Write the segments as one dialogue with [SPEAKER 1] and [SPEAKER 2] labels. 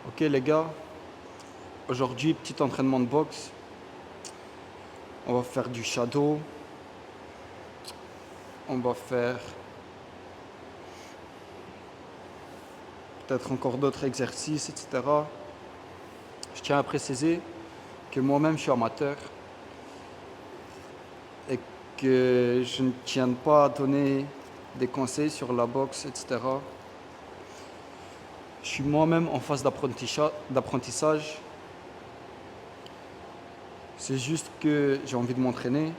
[SPEAKER 1] Ok les gars, aujourd'hui petit entraînement de boxe. On va faire du shadow, on va faire peut-être encore d'autres exercices, etc. Je tiens à préciser que moi-même je suis amateur et que je ne tiens pas à donner des conseils sur la boxe, etc. Je suis moi-même en phase d'apprentissage. C'est juste que j'ai envie de m'entraîner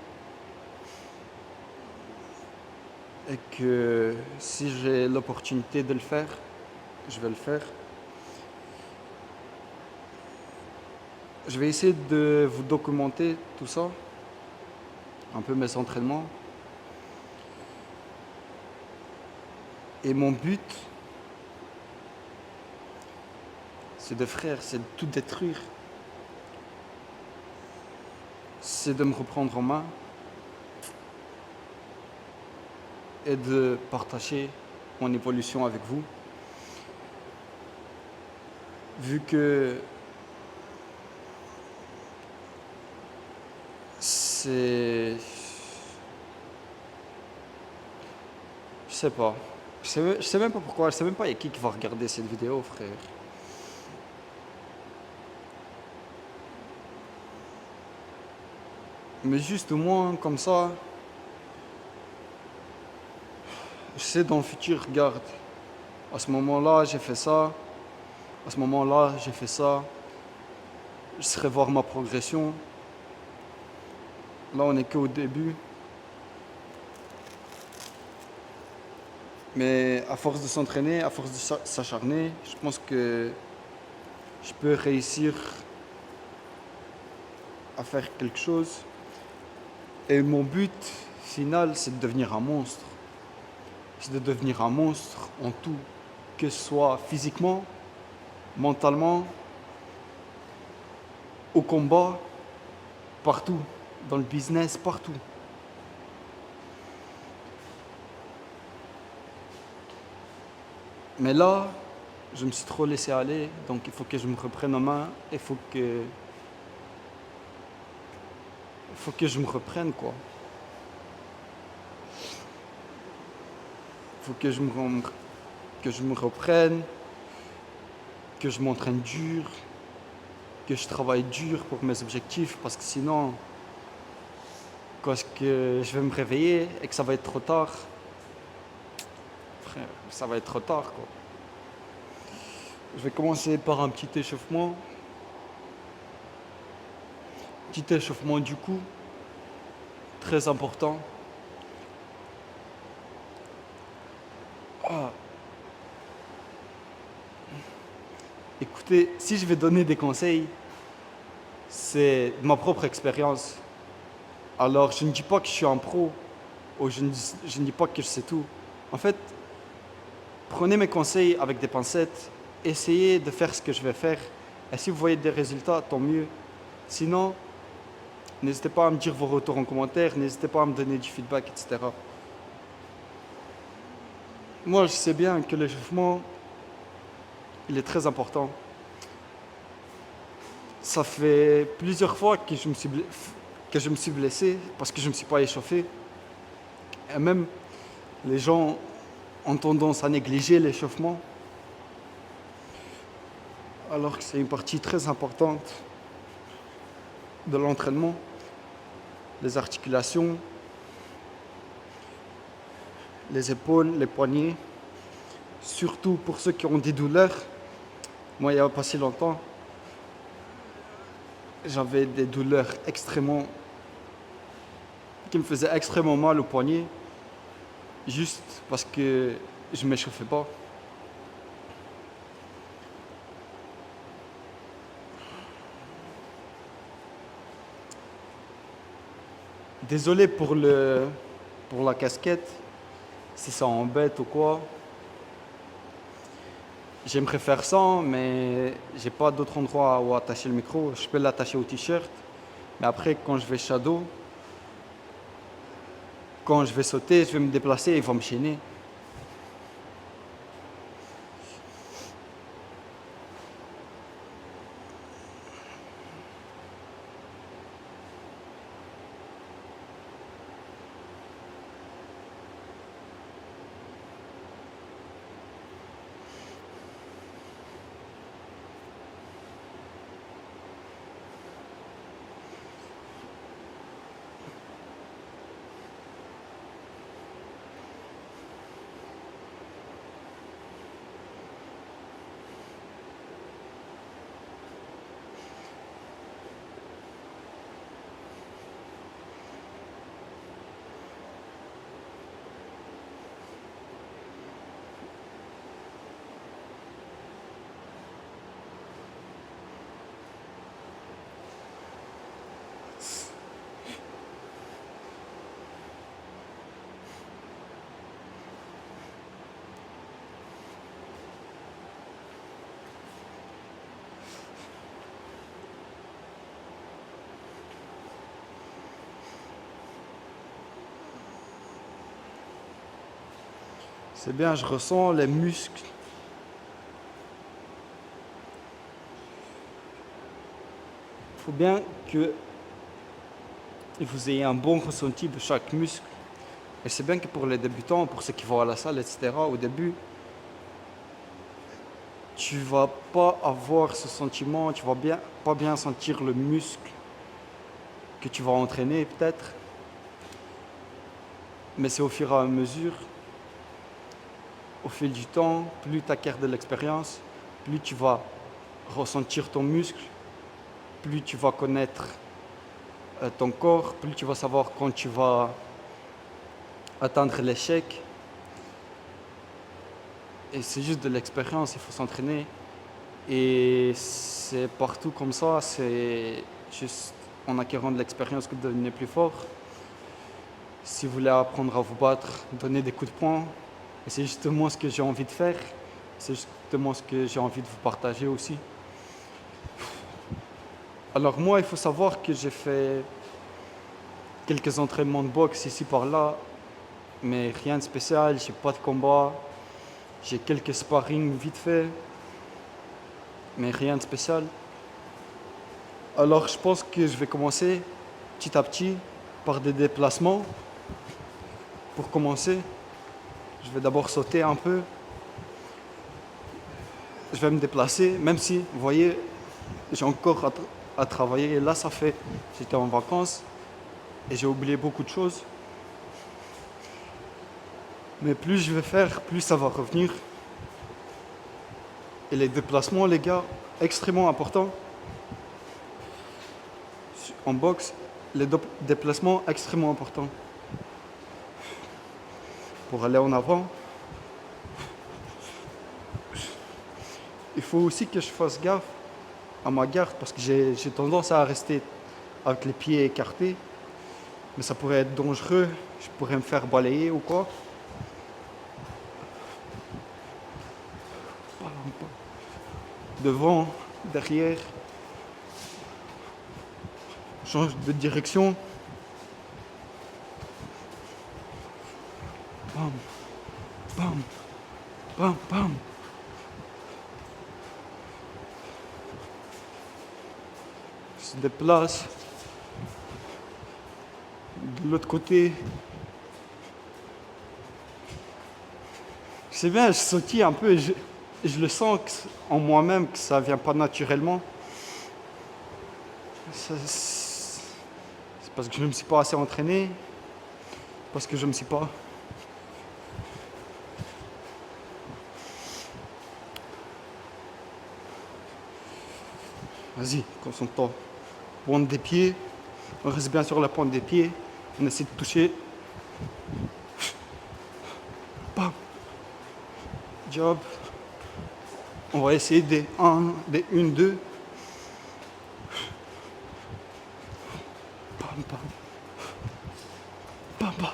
[SPEAKER 1] et que si j'ai l'opportunité de le faire, je vais le faire. Je vais essayer de vous documenter tout ça, un peu mes entraînements. Et mon but, c'est c'est de tout détruire. C'est de me reprendre en main et de partager mon évolution avec vous. Vu que c'est... Je sais pas. Je sais même pas pourquoi. Je sais même pas il y a qui va regarder cette vidéo, frère. Mais juste au moins, comme ça, je sais dans le futur, regarde, à ce moment-là, j'ai fait ça. À ce moment-là, j'ai fait ça. Je saurais voir ma progression. Là, on n'est qu'au début. Mais à force de s'entraîner, à force de s'acharner, je pense que je peux réussir à faire quelque chose. Et mon but final, c'est de devenir un monstre. C'est de devenir un monstre en tout, que ce soit physiquement, mentalement, au combat, partout, dans le business, partout. Mais là, je me suis trop laissé aller, donc il faut que je me reprenne en main, il faut que je me reprenne quoi. Il faut que je me reprenne, que je m'entraîne dur, que je travaille dur pour mes objectifs, parce que sinon, quand je vais me réveiller et que ça va être trop tard, frère, ça va être trop tard quoi. Je vais commencer par un petit échauffement. Petit échauffement du cou, très important. Ah, écoutez, si je vais donner des conseils, c'est de ma propre expérience. Alors, je ne dis pas que je suis un pro, ou je ne dis pas que je sais tout. En fait, prenez mes conseils avec des pincettes, essayez de faire ce que je vais faire, et si vous voyez des résultats, tant mieux. Sinon, n'hésitez pas à me dire vos retours en commentaire, n'hésitez pas à me donner du feedback, etc. Moi, je sais bien que l'échauffement, il est très important. Ça fait plusieurs fois que je me suis blessé parce que je ne me suis pas échauffé. Et même les gens ont tendance à négliger l'échauffement, alors que c'est une partie très importante de l'entraînement. Les articulations, les épaules, les poignets, surtout pour ceux qui ont des douleurs. Moi, il n'y a pas si longtemps, j'avais des douleurs qui me faisaient extrêmement mal au poignet, juste parce que je ne m'échauffais pas. Désolé pour la casquette, si ça embête ou quoi. J'aimerais faire ça, mais j'ai pas d'autre endroit où attacher le micro. Je peux l'attacher au t-shirt, mais après, quand je vais shadow, quand je vais sauter, je vais me déplacer et il va me chaîner. C'est bien, je ressens les muscles. Il faut bien que vous ayez un bon ressenti de chaque muscle. Et c'est bien que pour les débutants, pour ceux qui vont à la salle, etc., au début, tu vas pas avoir ce sentiment, tu vas pas bien sentir le muscle que tu vas entraîner peut-être. Mais c'est au fur et à mesure, au fil du temps, plus tu acquiers de l'expérience, plus tu vas ressentir ton muscle, plus tu vas connaître ton corps, plus tu vas savoir quand tu vas atteindre l'échec. Et c'est juste de l'expérience, il faut s'entraîner. Et c'est partout comme ça, c'est juste en acquérant de l'expérience que vous devenez plus fort. Si vous voulez apprendre à vous battre, donnez des coups de poing. Et c'est justement ce que j'ai envie de faire. C'est justement ce que j'ai envie de vous partager aussi. Alors moi, il faut savoir que j'ai fait quelques entraînements de boxe ici par là, mais rien de spécial, j'ai pas de combat. J'ai quelques sparring vite fait, mais rien de spécial. Alors je pense que je vais commencer petit à petit par des déplacements. Pour commencer, je vais d'abord sauter un peu. Je vais me déplacer, même si, vous voyez, j'ai encore à travailler. Là, j'étais en vacances et j'ai oublié beaucoup de choses. Mais plus je vais faire, plus ça va revenir. Et les déplacements, les gars, extrêmement importants. En boxe, les déplacements extrêmement importants. Pour aller en avant, il faut aussi que je fasse gaffe à ma garde parce que j'ai tendance à rester avec les pieds écartés. Mais ça pourrait être dangereux, je pourrais me faire balayer ou quoi. Devant, derrière, change de direction. Bam, bam, bam, bam. Se déplace. De l'autre côté. C'est bien, je sautille un peu et je le sens en moi-même que ça vient pas naturellement. C'est parce que je ne me suis pas assez entraîné, parce que je ne me suis pas... Vas-y, concentre-toi. Pointe des pieds, on reste bien sur la pointe des pieds, on essaie de toucher. Bam. Job. On va essayer des 1, des 1, 2. Bam, bam. Bam, bam.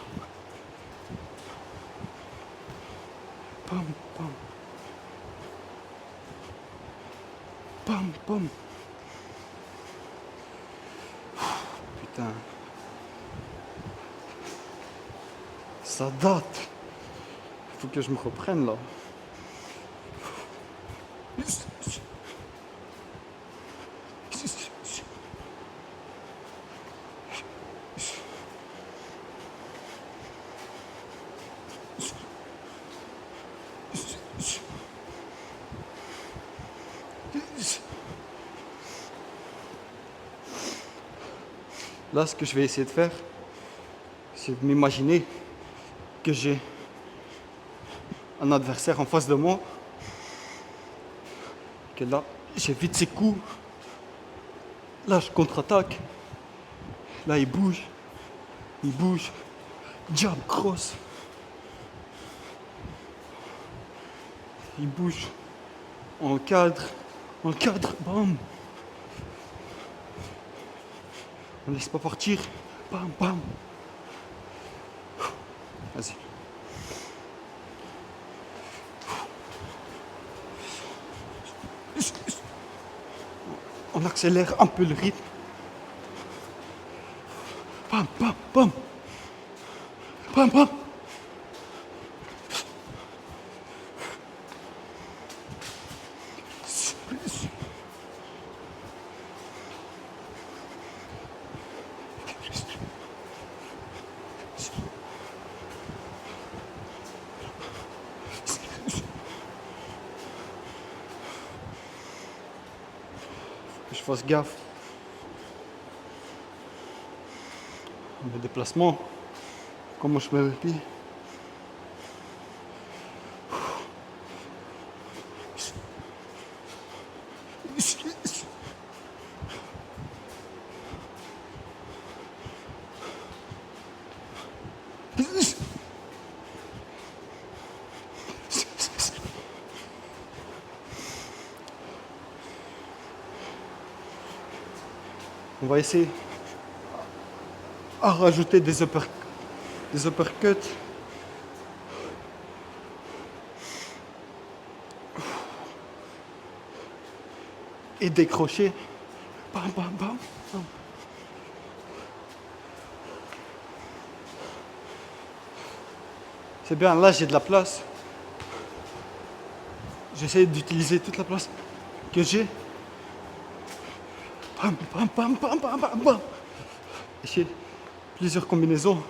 [SPEAKER 1] Bam, bam. Bam, bam. Putain. Ça date. Il faut que je me reprenne là. Là, ce que je vais essayer de faire, c'est de m'imaginer que j'ai un adversaire en face de moi, que là, j'évite ses coups, là, je contre-attaque, là, il bouge, jab, cross, il bouge, on le cadre, bam, on ne laisse pas partir, bam, bam, vas-y. On accélère un peu le rythme. Bam, bam, bam. Bam, bam. que je fasse gaffe. Mes déplacements, comment je mets le pied. On va essayer à rajouter des uppercuts. Et décrocher. Bam, bam, bam, bam. C'est bien, là j'ai de la place. J'essaie d'utiliser toute la place que j'ai. Bam, bam, bam, bam, bam, bam, bam. Et j'ai plusieurs combinaisons.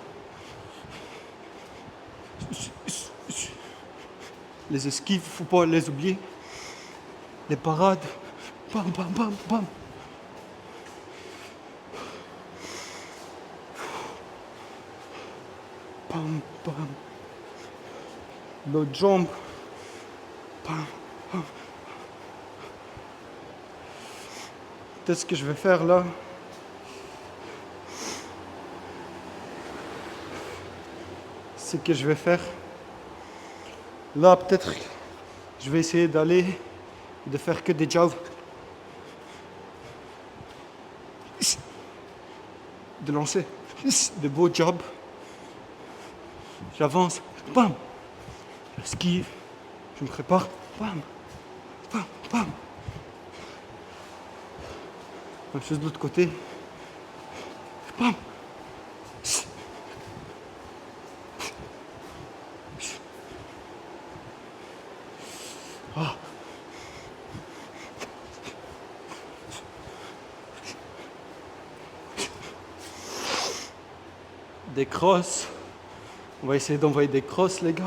[SPEAKER 1] Les esquives, faut pas les oublier. Les parades. Bam, bam, bam, bam. Bam, bam. L'autre jambe. Bam, bam. Peut-être ce que je vais faire là. C'est que je vais faire. Là, peut-être, je vais essayer d'aller, de faire que des jabs. De lancer de beaux jabs. J'avance, bam. J'esquive, je me prépare, bam, bam, bam. Même chose de l'autre côté. Bam. Ah. Des crosses. On va essayer d'envoyer des crosses, les gars.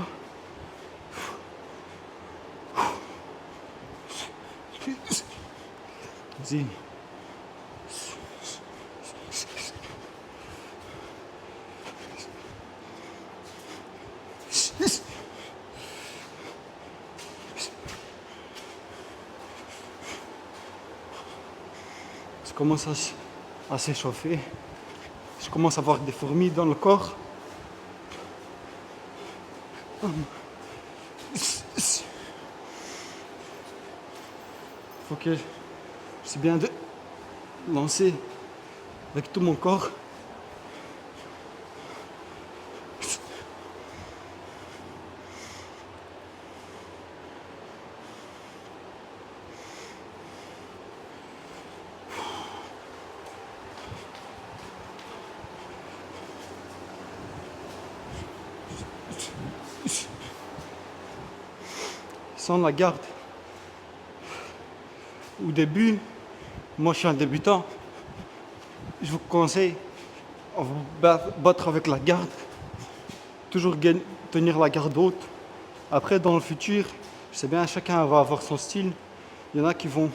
[SPEAKER 1] Vas-y. Je commence à s'échauffer. Je commence à avoir des fourmis dans le corps. Faut que c'est bien de lancer avec tout mon corps. Sans la garde. Au début, moi je suis un débutant, je vous conseille à vous battre avec la garde, toujours tenir la garde haute. Après, dans le futur, je sais bien, chacun va avoir son style. Il y en a qui vont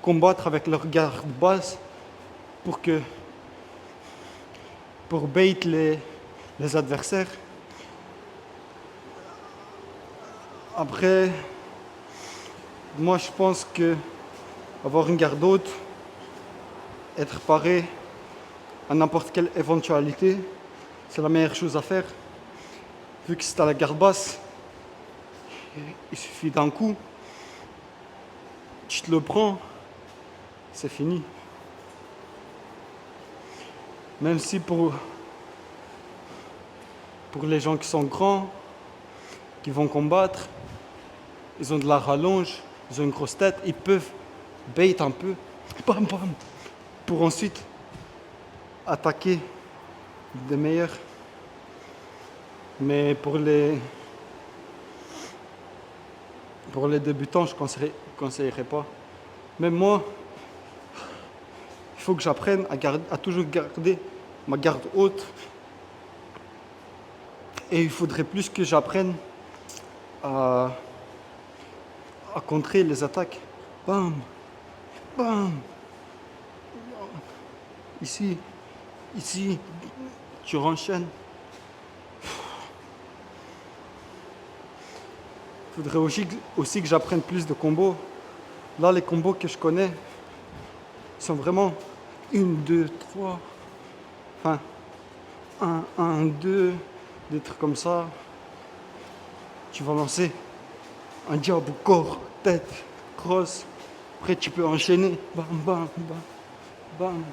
[SPEAKER 1] combattre avec leur garde basse pour bait les adversaires. Après, moi je pense que avoir une garde haute, être paré à n'importe quelle éventualité, c'est la meilleure chose à faire. Vu que si tu as la garde basse, il suffit d'un coup, tu te le prends, c'est fini. Même si pour les gens qui sont grands, qui vont combattre, ils ont de la rallonge, ils ont une grosse tête, ils peuvent bait un peu, bam bam, pour ensuite attaquer des meilleurs. Mais pour les débutants, je ne conseillerais pas. Même moi, il faut que j'apprenne à toujours garder ma garde haute. Et il faudrait plus que j'apprenne à contrer les attaques. bam, bam. Ici, ici, tu renchaînes. Il faudrait aussi que j'apprenne plus de combos. Là, les combos que je connais sont vraiment une, deux, trois. Enfin, un, deux, des trucs comme ça. Tu vas lancer un diable, corps, tête, cross. Après, tu peux enchaîner. Bam, bam, bam, bam.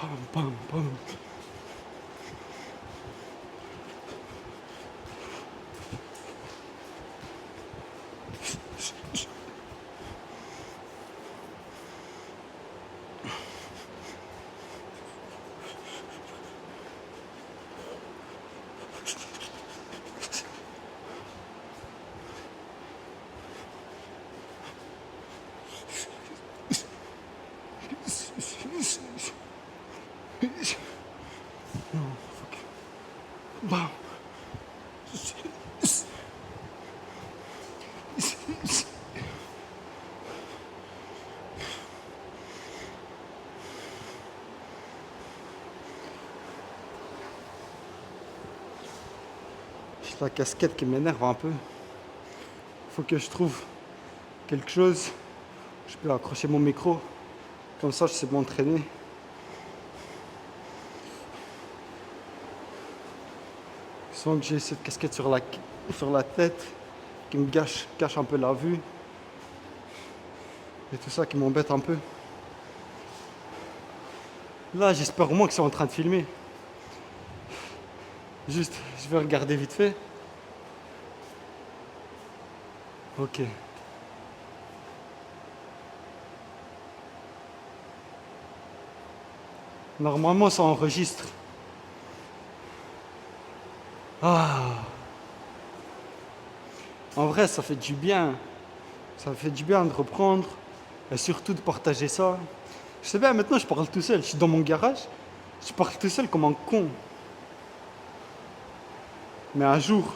[SPEAKER 1] Bam, bam, bam. Non, fuck. Bam. C'est la casquette qui m'énerve un peu. Faut que je trouve quelque chose. Je peux accrocher mon micro. Comme ça, je sais m'entraîner. Sans que j'ai cette casquette sur la tête qui me cache un peu la vue. Et tout ça qui m'embête un peu. Là, j'espère au moins que c'est en train de filmer. Juste, je vais regarder vite fait. Ok. Normalement, ça enregistre. Ah. En vrai, ça fait du bien. Ça fait du bien de reprendre et surtout de partager ça. Je sais bien, maintenant, je parle tout seul. Je suis dans mon garage. Je parle tout seul comme un con. Mais un jour,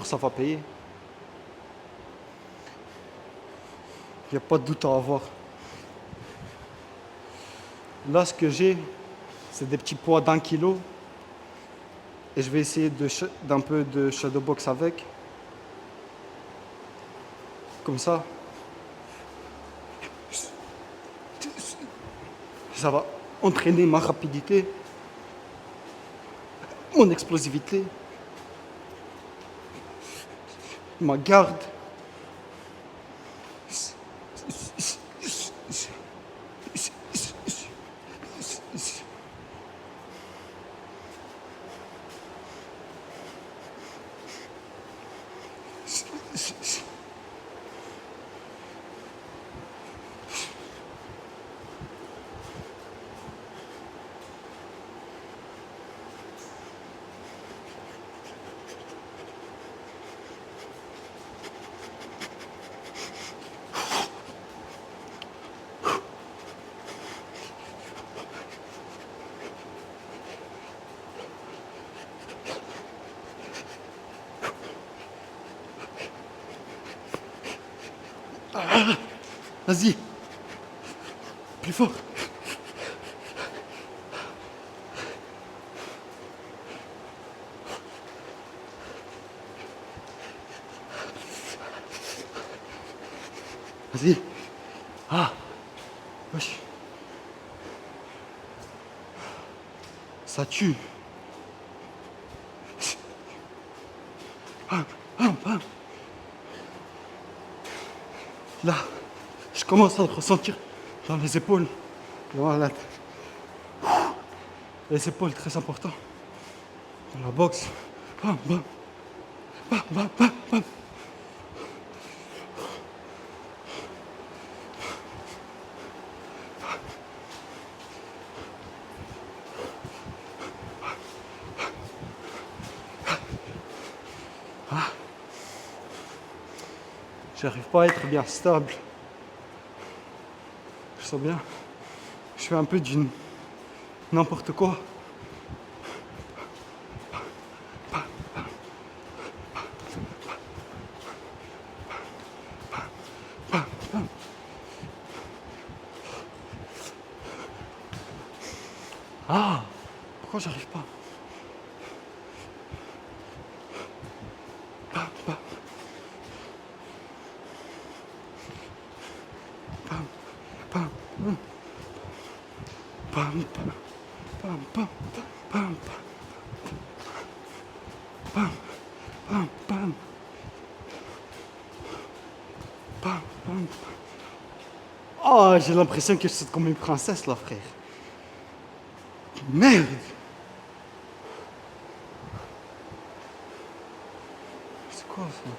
[SPEAKER 1] ça va payer. Il n'y a pas de doute à avoir. Là, ce que j'ai, c'est des petits poids d'1 kilo. Et je vais essayer d'un peu de shadowbox avec. Comme ça. Ça va entraîner ma rapidité, mon explosivité, ma garde. Vas-y, plus fort. Vas-y. Ah, wesh. Ça tue. Ah, ah, ah. Là, je commence à le ressentir dans les épaules. Voilà. Les épaules, très important. Dans la boxe. Bam, bam. J'arrive pas à être bien stable. Je sens bien. Je fais un peu du n'importe quoi. Ah, pourquoi j'arrive pas? Pam, pam, pam, pam, pam, pam, pam, pam, pam, pam. Oh, j'ai l'impression que je suis comme une princesse là, frère. Merde! C'est quoi ça?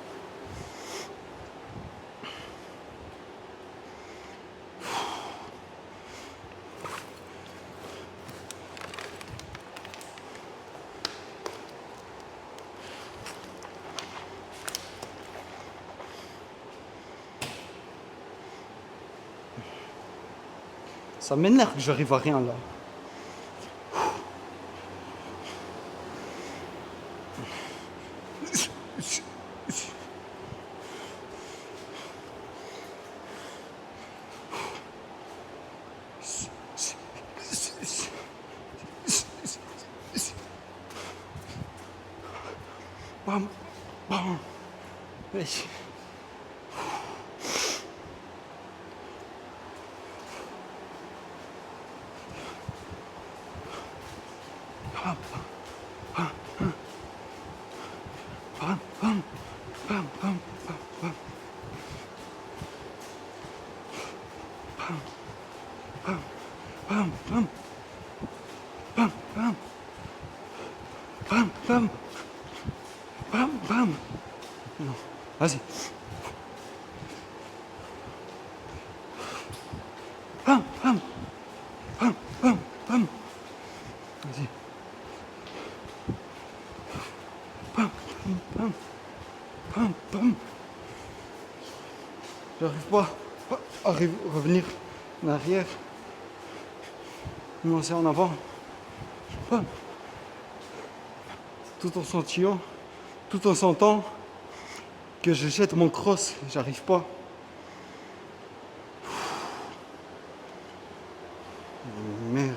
[SPEAKER 1] Ça m'énerve que j'arrive à rien là. Bam, bam. Wesh. Bam, bam, bam, bam, bam, bam. Bam, bam, bam, bam, bam, bam, bam, bam, bam. Non, vas-y. Bam, bam, bam, bam, bam. Vas-y. Bam, bam, bam, bam. J'arrive pas à revenir en arrière. Me lancer en avant. Bam. Tout en sentant, tout en sentant que je jette mon cross. J'arrive pas. Merde.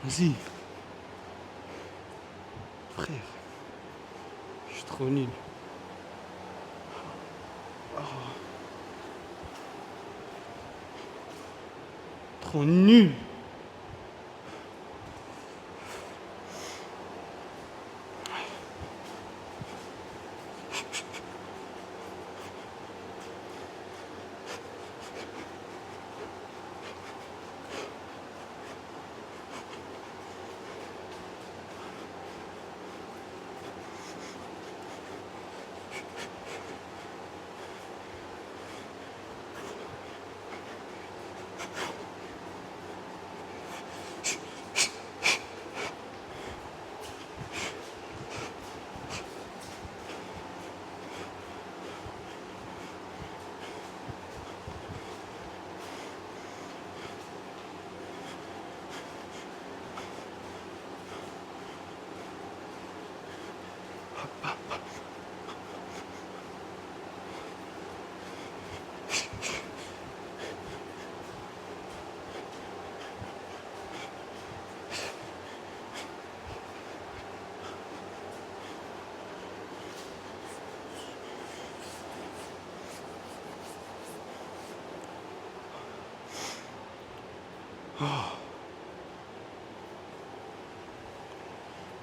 [SPEAKER 1] Vas-y. Frère. Je suis trop nul. Trop nul.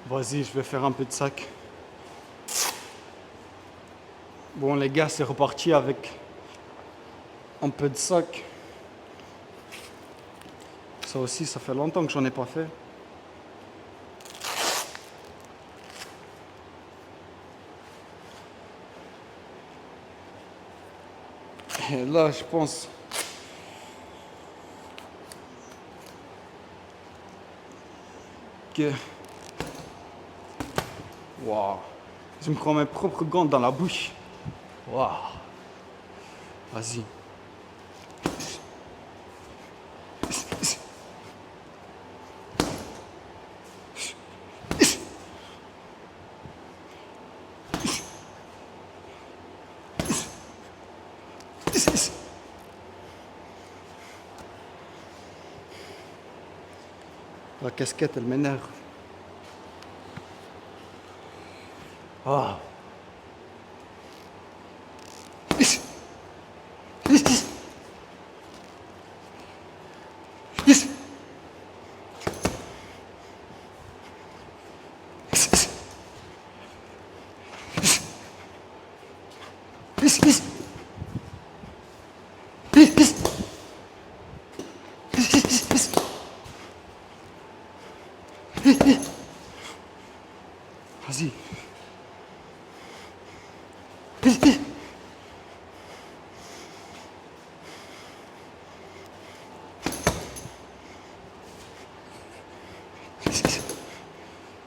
[SPEAKER 1] Vas-y, je vais faire un peu de sac. Bon les gars, c'est reparti avec un peu de sac. Ça aussi, ça fait longtemps que j'en ai pas fait. Et là, je pense que... Waouh. Je me prends mes propres gants dans la bouche. Waouh. Vas-y. La casquette, elle m'énerve. Ah. Vas-y.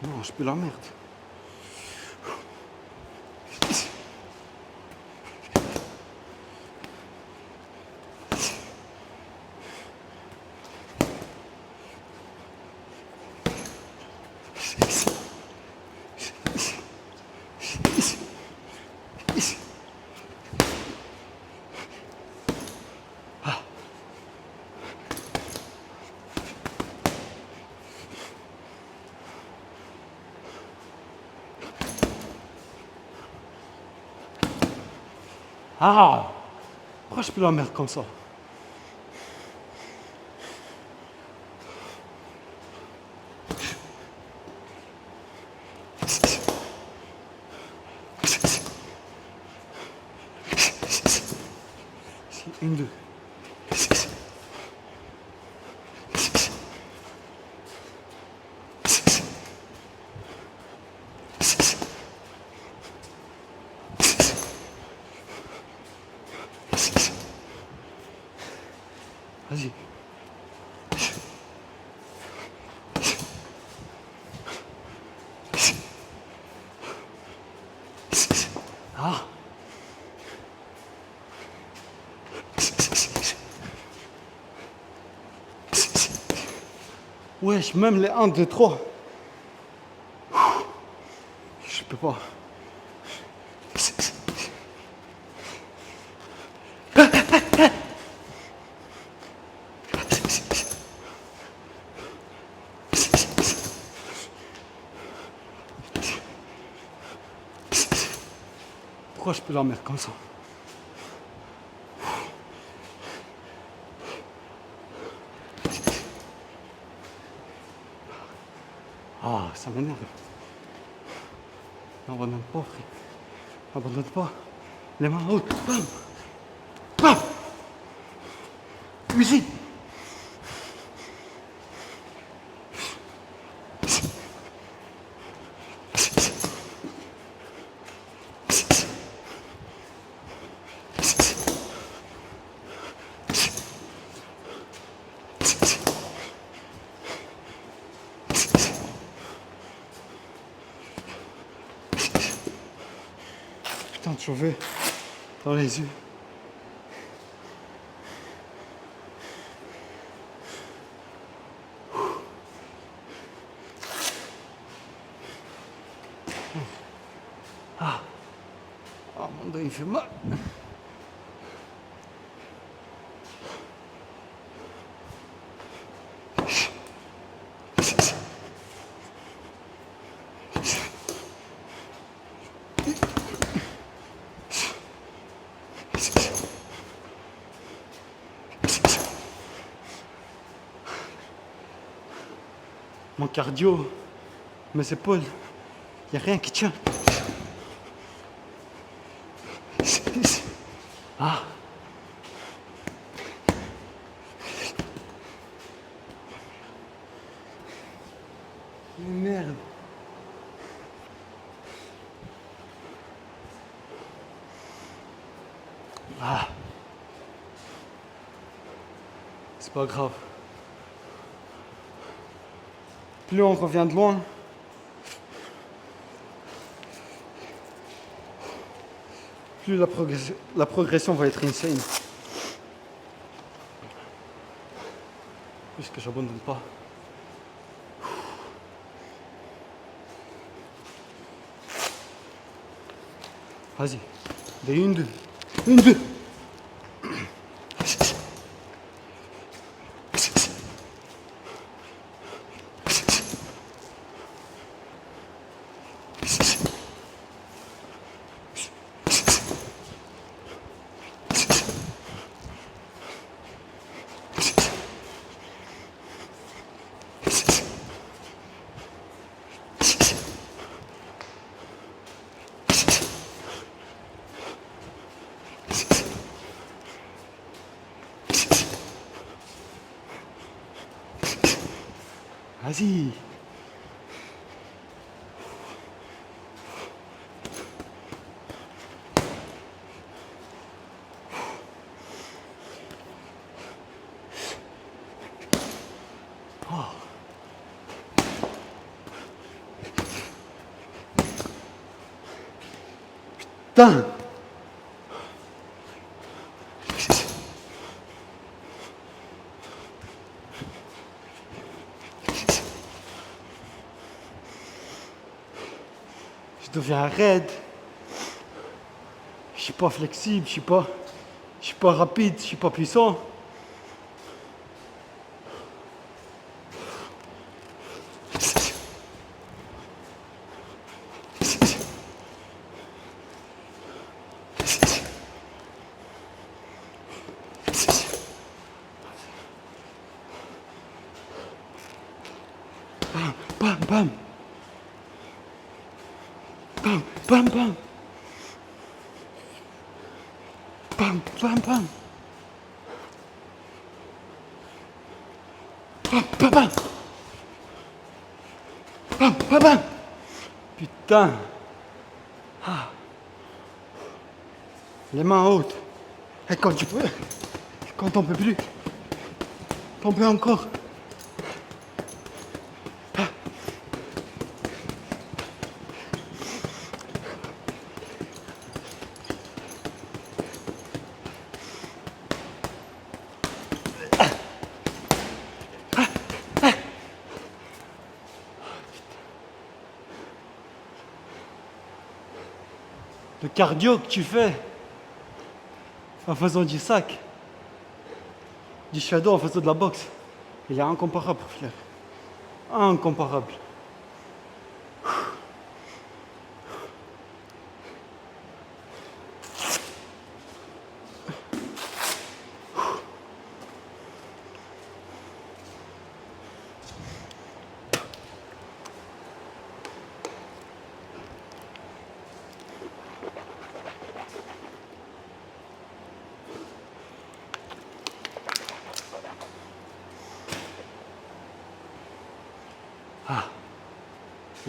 [SPEAKER 1] Non, je peux la merde. Ah! Pourquoi je peux la merde comme ça? Une, deux. Vas-y. Ah. Wesh, même les 1, 2, 3. Je peux pas. Pourquoi je peux la merde comme ça? Ah, ça m'énerve. N'abandonne pas, frère. N'abandonne pas. Les mains hautes. Bam. Bam. Cuisine. Putain de cheveux dans les yeux. Ah, ah mon dos il fait mal. Mon cardio, Mes épaules, y a rien qui tient. Ah. Mais merde. Ah. C'est pas grave. Plus on revient de loin, plus la progression va être insane. Puisque j'abandonne pas. Vas-y. Des une, deux. Une, deux. Vas-y. Oh. Putain. Je deviens raide. Je suis pas flexible, je suis pas rapide, je suis pas puissant. Bam, bam. Bam, bam, bam. Bam, bam, bam. Bam, bam, bam. Bam, bam, bam. Putain. Ah. Les mains hautes. Et quand tu peux. Quand on peut plus. On peut encore. Le cardio que tu fais en faisant du sac, du shadow en faisant de la boxe, il est incomparable, frère. Incomparable.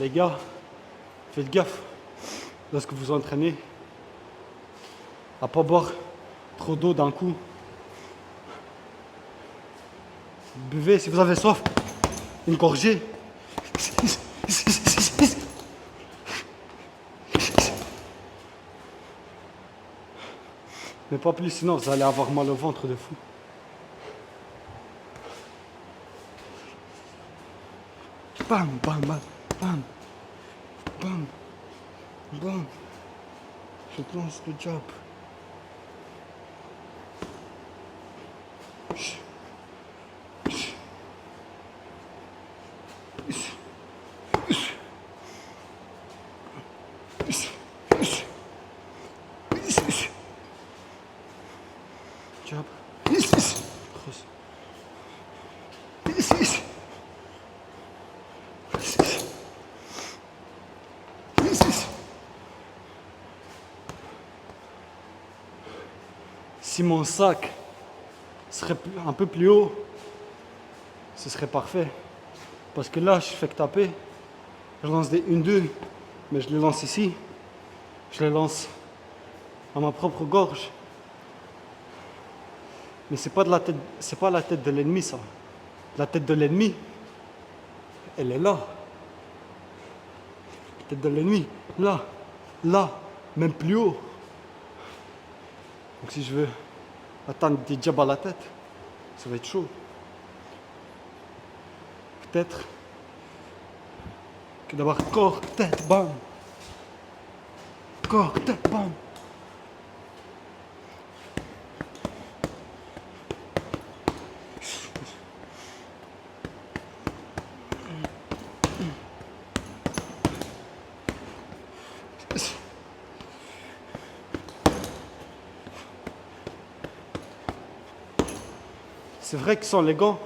[SPEAKER 1] Les gars, faites gaffe lorsque vous entraînez à pas boire trop d'eau d'un coup. Buvez si vous avez soif, une gorgée. Mais pas plus, sinon vous allez avoir mal au ventre de fou. Bam, bam, bam, bam, bam, bam. Je lance le jab. Jab. Cross. Si mon sac serait un peu plus haut, ce serait parfait. Parce que là, je fais que taper. Je lance des 1-2, mais je les lance ici. Je les lance à ma propre gorge. Mais c'est pas la tête de l'ennemi, ça. La tête de l'ennemi, elle est là. La tête de l'ennemi, là, là, même plus haut. Donc si je veux atteindre des jabs à la tête, ça va être chaud. Peut-être que d'avoir corps, tête, bam. Corps, tête, bam. C'est vrai que sans les gants,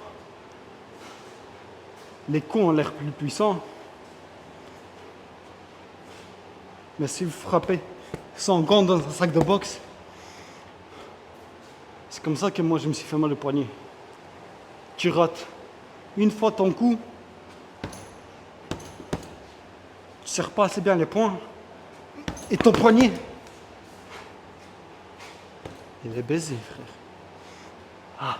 [SPEAKER 1] les coups ont l'air plus puissants. Mais si vous frappez sans gants dans un sac de boxe, c'est comme ça que moi je me suis fait mal au poignet. Tu rates une fois ton coup, tu serres pas assez bien les poings, et ton poignet, il est baisé, frère. Ah.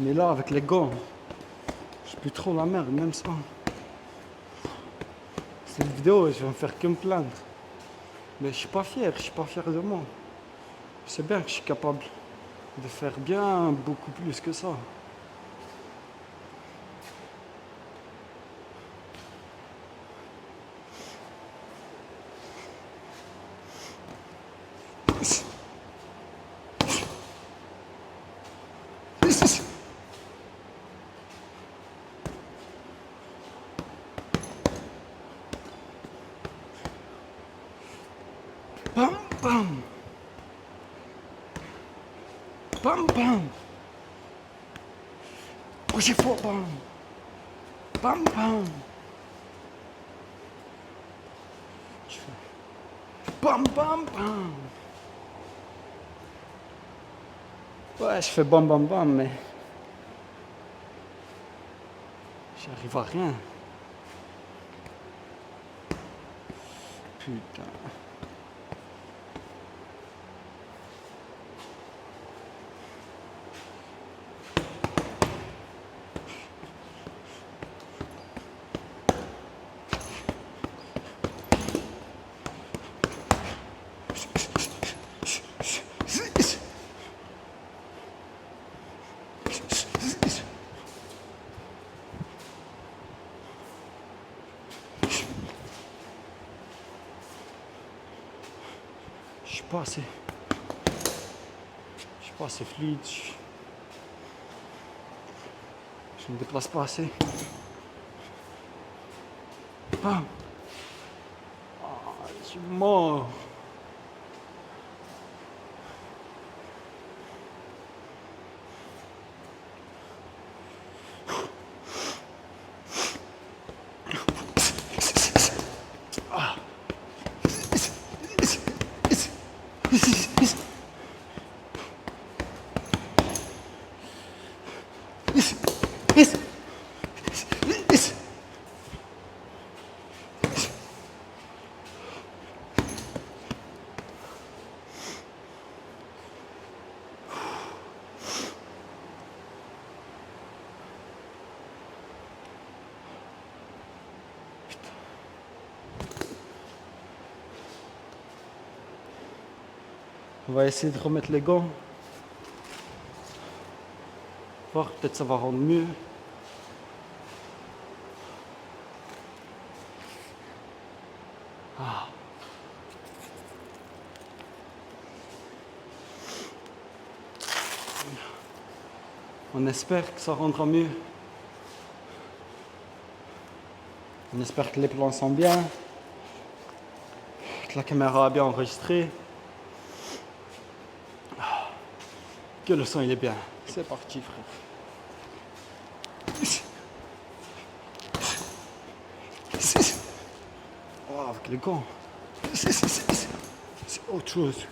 [SPEAKER 1] Mais là, avec les gants, je pue trop la merde, même ça. Cette vidéo, je vais me faire que me plaindre. Mais je suis pas fier de moi. Je sais bien que je suis capable de faire bien beaucoup plus que ça. Bam, bam. Bam, bam. Prochaine fois, bam. Bam, bam. Je fais bam, bam, bam. Ouais, je fais bam, bam, bam, mais j'arrive à rien. Putain. Je suis pas assez fluide. Je me déplace pas assez. Bam. Ah, je suis mort. On va essayer de remettre les gants. Voir, peut-être ça va rendre mieux. Ah. On espère que ça rendra mieux. On espère que les plans sont bien, que la caméra a bien enregistré, que le son il est bien. C'est parti, frère. avec les gants. C'est autre chose.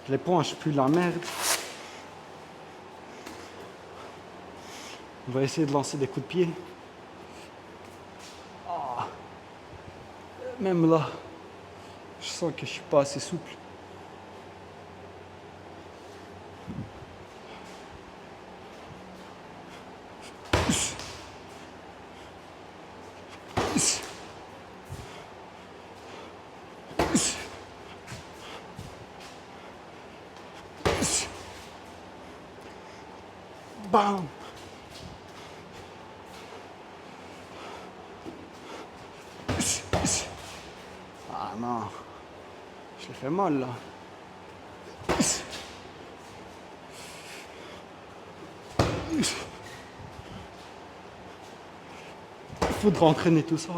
[SPEAKER 1] Les points, puent la merde. On va essayer de lancer des coups de pied. Ah. Même là, je sens que je suis pas assez souple. Bam! Ah non, je l'ai fait mal là. Il faudra entraîner tout ça.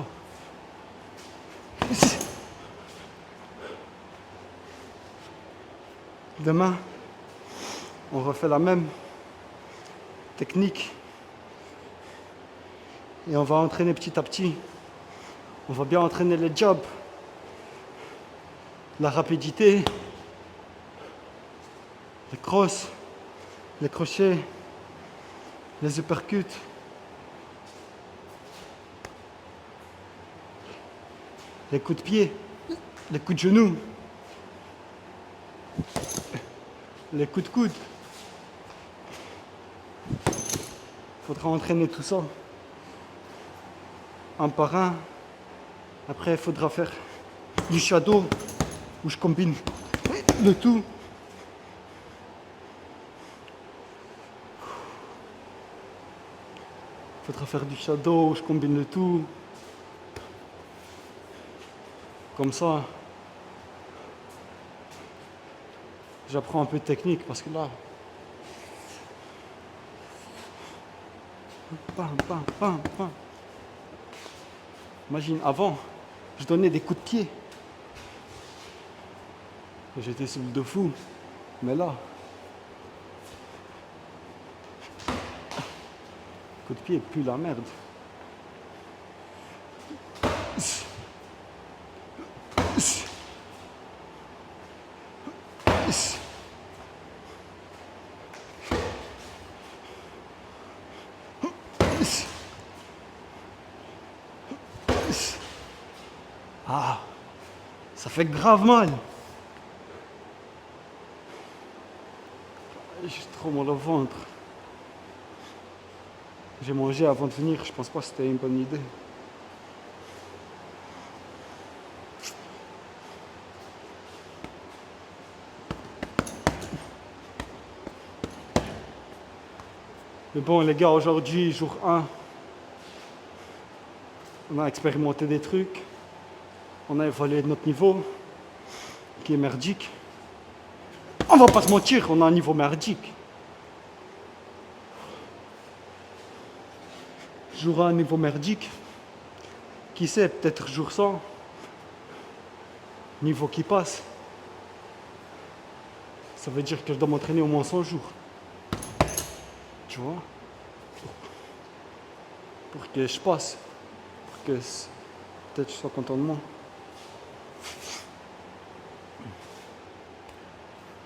[SPEAKER 1] Demain, on refait la même technique et on va entraîner petit à petit. On va bien entraîner les jabs, la rapidité, les crosses, les crochets, les uppercuts, les coups de pied, les coups de genoux, les coups de coude. Il faudra entraîner tout ça un par un. Après, il faudra faire du shadow où je combine le tout. Il faudra faire du shadow où je combine le tout. Comme ça, j'apprends un peu de technique parce que là, bam, bam, bam, bam. Imagine, avant, je donnais des coups de pied. J'étais sous le de fou. Mais là, coup de pied pue la merde. Ah, ça fait grave mal. J'ai trop mal au ventre. J'ai mangé avant de venir, je pense pas que c'était une bonne idée. Mais bon les gars, aujourd'hui, jour 1, on a expérimenté des trucs, on a évalué notre niveau, qui est merdique. On va pas se mentir, on a un niveau merdique. Jour 1, niveau merdique. Qui sait, peut-être jour 100, niveau qui passe. Ça veut dire que je dois m'entraîner au moins 100 jours. Tu vois? Pour que je passe. Pour que peut-être je sois content de moi.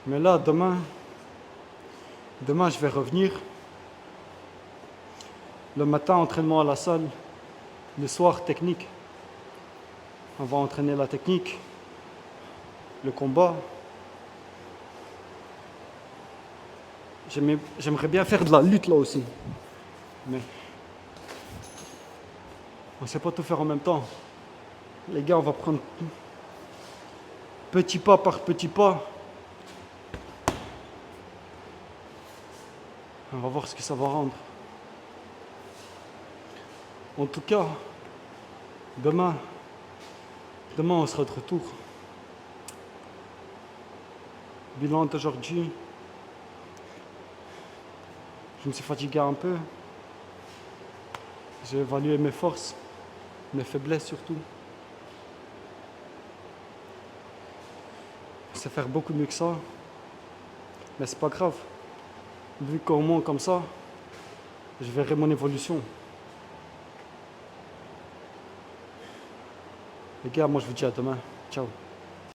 [SPEAKER 1] Mais là, demain, je vais revenir. Le matin, entraînement à la salle. Le soir, technique. On va entraîner la technique, le combat. J'aimerais bien faire de la lutte là aussi. Mais on ne sait pas tout faire en même temps. Les gars, on va prendre petit pas par petit pas. On va voir ce que ça va rendre. En tout cas, demain on sera de retour. Bilan d'aujourd'hui, je me suis fatigué un peu. J'ai évalué mes forces, mes faiblesses surtout. Je sais faire beaucoup mieux que ça, mais c'est pas grave. Vu qu'au moins comme ça, je verrai mon évolution. Les gars, moi je vous dis à demain. Ciao.